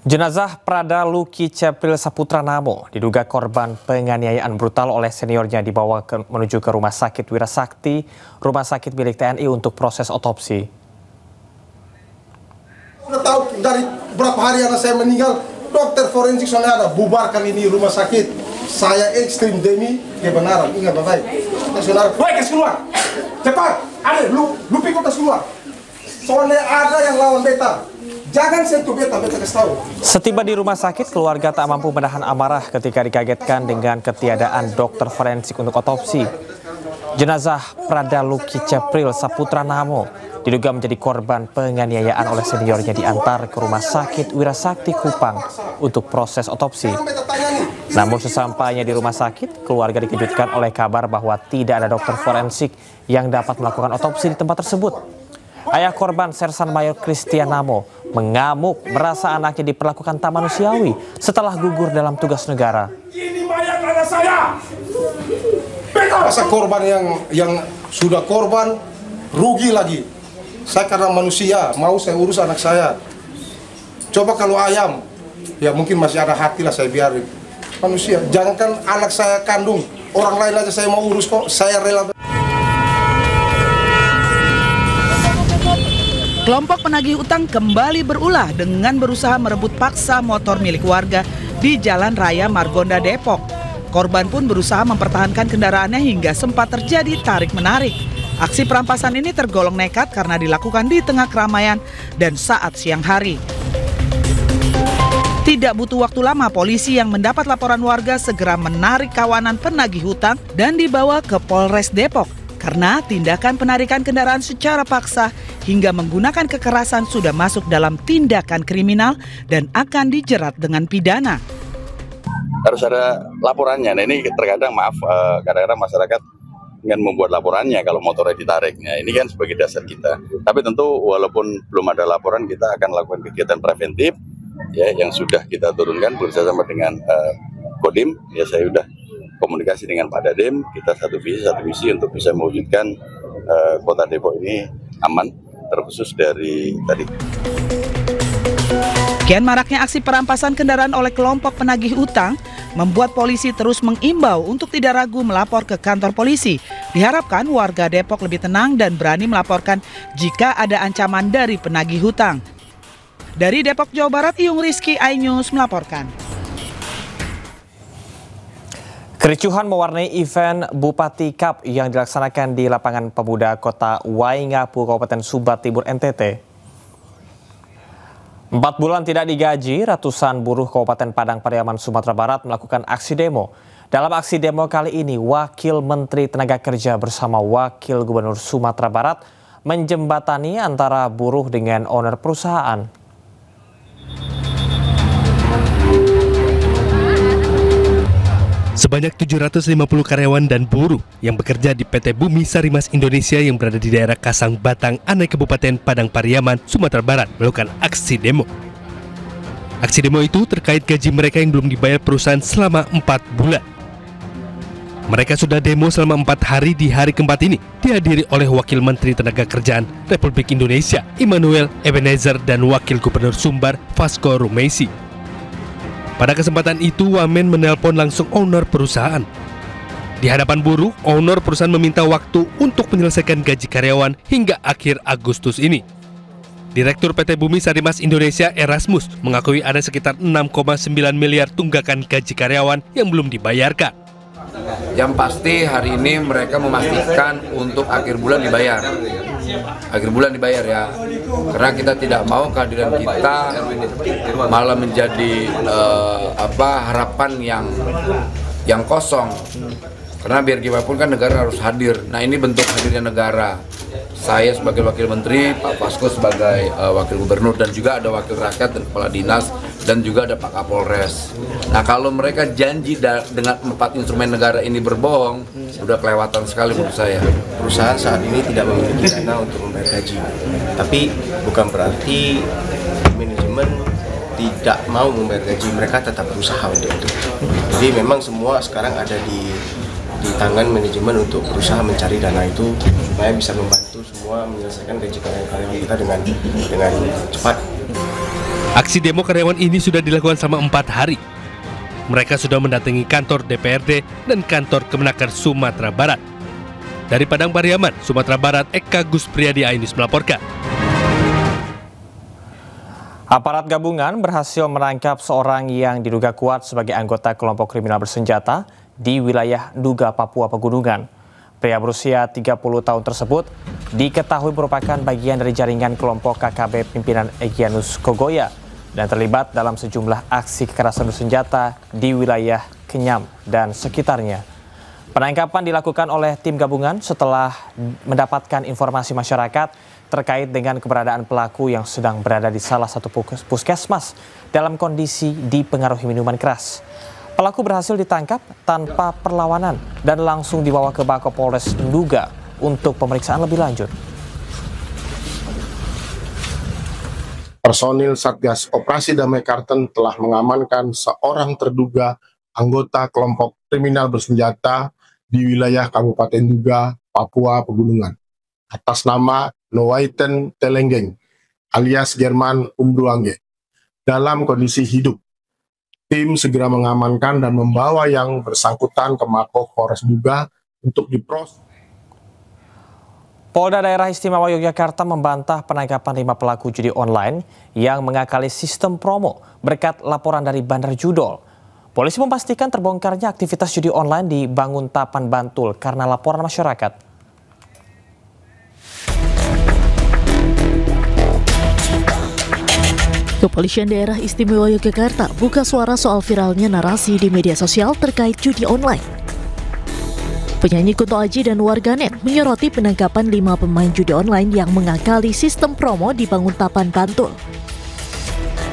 Jenazah Prada Luki Cepril Saputra Namo diduga korban penganiayaan brutal oleh seniornya dibawa menuju ke Rumah Sakit Wirasakti, rumah sakit milik TNI untuk proses otopsi. Udah tahu dari berapa hari anak saya meninggal, dokter forensik soalnya ada bubarkan ini rumah sakit. Saya ekstrim demi kebenaran, ingat baik. Saudara, woi kasih keluar, cepat, ada lu pikir kasih keluar. Soalnya ada yang lawan beta. Jangan sentuh beta kasih tahu. Setiba di rumah sakit, keluarga tak mampu menahan amarah ketika dikagetkan dengan ketiadaan dokter forensik untuk otopsi. Jenazah Prada Luki Cepril Saputra Namo diduga menjadi korban penganiayaan oleh seniornya diantar ke Rumah Sakit Wirasakti Kupang untuk proses otopsi. Namun sesampainya di rumah sakit, keluarga dikejutkan oleh kabar bahwa tidak ada dokter forensik yang dapat melakukan otopsi di tempat tersebut. Ayah korban Sersan Mayor Christian Namo mengamuk merasa anaknya diperlakukan tak manusiawi setelah gugur dalam tugas negara. Ini mayat anak saya. Masa korban yang sudah korban rugi lagi. Saya karena manusia mau saya urus anak saya. Coba kalau ayam, ya mungkin masih ada hati lah saya biarin. Manusia, jangankan anak saya kandung, orang lain aja saya mau urus kok, saya rela. Kelompok penagih utang kembali berulah dengan berusaha merebut paksa motor milik warga di Jalan Raya Margonda, Depok. Korban pun berusaha mempertahankan kendaraannya hingga sempat terjadi tarik-menarik. Aksi perampasan ini tergolong nekat karena dilakukan di tengah keramaian dan saat siang hari. Tidak butuh waktu lama, polisi yang mendapat laporan warga segera menarik kawanan penagih hutang dan dibawa ke Polres Depok. Karena tindakan penarikan kendaraan secara paksa hingga menggunakan kekerasan sudah masuk dalam tindakan kriminal dan akan dijerat dengan pidana. Harus ada laporannya. Nah ini terkadang kadang-kadang masyarakat ingin membuat laporannya kalau motornya ditarik. Nah, ini kan sebagai dasar kita. Tapi tentu walaupun belum ada laporan, kita akan lakukan kegiatan preventif ya yang sudah kita turunkan bersama dengan Kodim. Ya saya sudah komunikasi dengan Pak Dadem, kita satu visi untuk bisa mewujudkan kota Depok ini aman, terkhusus dari tadi. Kian maraknya aksi perampasan kendaraan oleh kelompok penagih utang membuat polisi terus mengimbau untuk tidak ragu melapor ke kantor polisi. Diharapkan warga Depok lebih tenang dan berani melaporkan jika ada ancaman dari penagih hutang. Dari Depok, Jawa Barat, Iyung Rizky, iNews melaporkan. Kericuhan mewarnai event Bupati Cup yang dilaksanakan di lapangan pemuda kota Waingapu, Kabupaten Sumba Timur, NTT. 4 bulan tidak digaji, ratusan buruh Kabupaten Padang Pariaman, Sumatera Barat melakukan aksi demo. Dalam aksi demo kali ini, Wakil Menteri Tenaga Kerja bersama Wakil Gubernur Sumatera Barat menjembatani antara buruh dengan owner perusahaan. Sebanyak 750 karyawan dan buruh yang bekerja di PT Bumi Sarimas Indonesia yang berada di daerah Kasang Batang, Anai, Kabupaten Padang Pariaman, Sumatera Barat melakukan aksi demo. Aksi demo itu terkait gaji mereka yang belum dibayar perusahaan selama 4 bulan. Mereka sudah demo selama 4 hari. Di hari keempat ini dihadiri oleh Wakil Menteri Tenaga Kerjaan Republik Indonesia Immanuel Ebenezer dan Wakil Gubernur Sumbar Vasco Rumesi. Pada kesempatan itu, Wamen menelpon langsung owner perusahaan. Di hadapan buruh, owner perusahaan meminta waktu untuk menyelesaikan gaji karyawan hingga akhir Agustus ini. Direktur PT Bumi Sarimas Indonesia Erasmus mengakui ada sekitar 6,9 miliar tunggakan gaji karyawan yang belum dibayarkan. Yang pasti hari ini mereka memastikan untuk akhir bulan dibayar. Akhir bulan dibayar ya. Karena kita tidak mau kehadiran kita malah menjadi harapan yang kosong. Karena biar gimana pun kan negara harus hadir. Nah ini bentuk hadirnya negara. Saya sebagai Wakil Menteri, Pak Vasco sebagai Wakil Gubernur, dan juga ada Wakil Rakyat dan Kepala Dinas, dan juga ada Pak Kapolres. Nah kalau mereka janji dengan 4 instrumen negara ini berbohong, sudah kelewatan sekali menurut saya. Perusahaan saat ini tidak memiliki dana untuk membayar gaji, tapi bukan berarti manajemen tidak mau membayar gaji, mereka tetap berusaha untuk itu. Jadi memang semua sekarang ada di tangan manajemen untuk berusaha mencari dana itu supaya bisa membantu semua menyelesaikan gaji karyawan kita dengan cepat. Aksi demo karyawan ini sudah dilakukan selama 4 hari. Mereka sudah mendatangi kantor DPRD dan kantor Kemenaker Sumatera Barat. Dari Padang Pariaman, Sumatera Barat, Eka Guspriyadi Ainus melaporkan. Aparat gabungan berhasil menangkap seorang yang diduga kuat sebagai anggota kelompok kriminal bersenjata di wilayah Nduga, Papua Pegunungan. Pria berusia 30 tahun tersebut diketahui merupakan bagian dari jaringan kelompok KKB pimpinan Egyanus Kogoya dan terlibat dalam sejumlah aksi kekerasan bersenjata di wilayah Kenyam dan sekitarnya. Penangkapan dilakukan oleh tim gabungan setelah mendapatkan informasi masyarakat terkait dengan keberadaan pelaku yang sedang berada di salah satu puskesmas dalam kondisi dipengaruhi minuman keras. Pelaku berhasil ditangkap tanpa perlawanan dan langsung dibawa ke Bakopolres Nduga untuk pemeriksaan lebih lanjut. Personil Satgas Operasi Damai Karten telah mengamankan seorang terduga anggota kelompok kriminal bersenjata di wilayah Kabupaten Nduga, Papua Pegunungan, atas nama Nowaiten Telenggeng alias German Umruangge dalam kondisi hidup. Tim segera mengamankan dan membawa yang bersangkutan ke Mako Polres Nduga untuk diproses. Polda Daerah Istimewa Yogyakarta membantah penangkapan 5 pelaku judi online yang mengakali sistem promo berkat laporan dari Bandar Judol. Polisi memastikan terbongkarnya aktivitas judi online di Banguntapan, Bantul karena laporan masyarakat. Kepolisian Daerah Istimewa Yogyakarta buka suara soal viralnya narasi di media sosial terkait judi online. Penyanyi Kunto Aji dan warganet menyoroti penangkapan 5 pemain judi online yang mengakali sistem promo di Banguntapan, Bantul.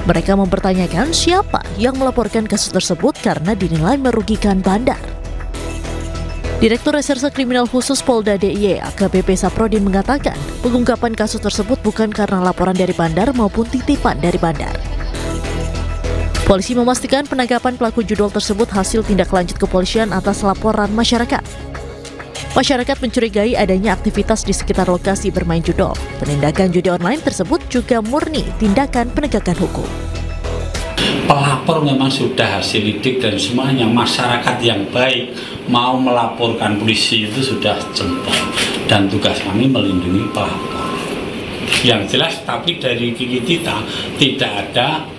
Mereka mempertanyakan siapa yang melaporkan kasus tersebut karena dinilai merugikan bandar. Direktur Reserse Kriminal Khusus Polda DIY AKBP Saprodin mengatakan pengungkapan kasus tersebut bukan karena laporan dari bandar maupun titipan dari bandar. Polisi memastikan penangkapan pelaku judol tersebut hasil tindak lanjut kepolisian atas laporan masyarakat. Masyarakat mencurigai adanya aktivitas di sekitar lokasi bermain judol. Penindakan judi online tersebut juga murni tindakan penegakan hukum. Pelapor memang sudah hasil lidik dan semuanya masyarakat yang baik mau melaporkan polisi itu sudah jempol dan tugas kami melindungi pelapor. Yang jelas tapi dari kita tidak ada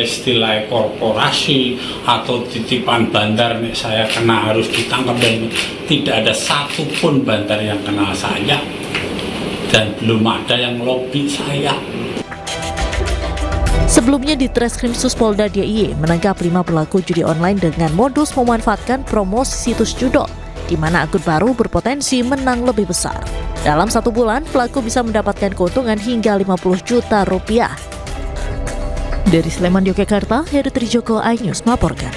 istilah korporasi atau titipan bandar saya kena harus ditangkap dan tidak ada satupun bandar yang kenal saya dan belum ada yang lobby saya. Sebelumnya di Treskrimsus Polda DIY menangkap 5 pelaku judi online dengan modus memanfaatkan promosi situs judol, di mana akun baru berpotensi menang lebih besar. Dalam 1 bulan, pelaku bisa mendapatkan keuntungan hingga 50 juta rupiah. Dari Sleman, Yogyakarta, Heri Trijoko, iNews melaporkan.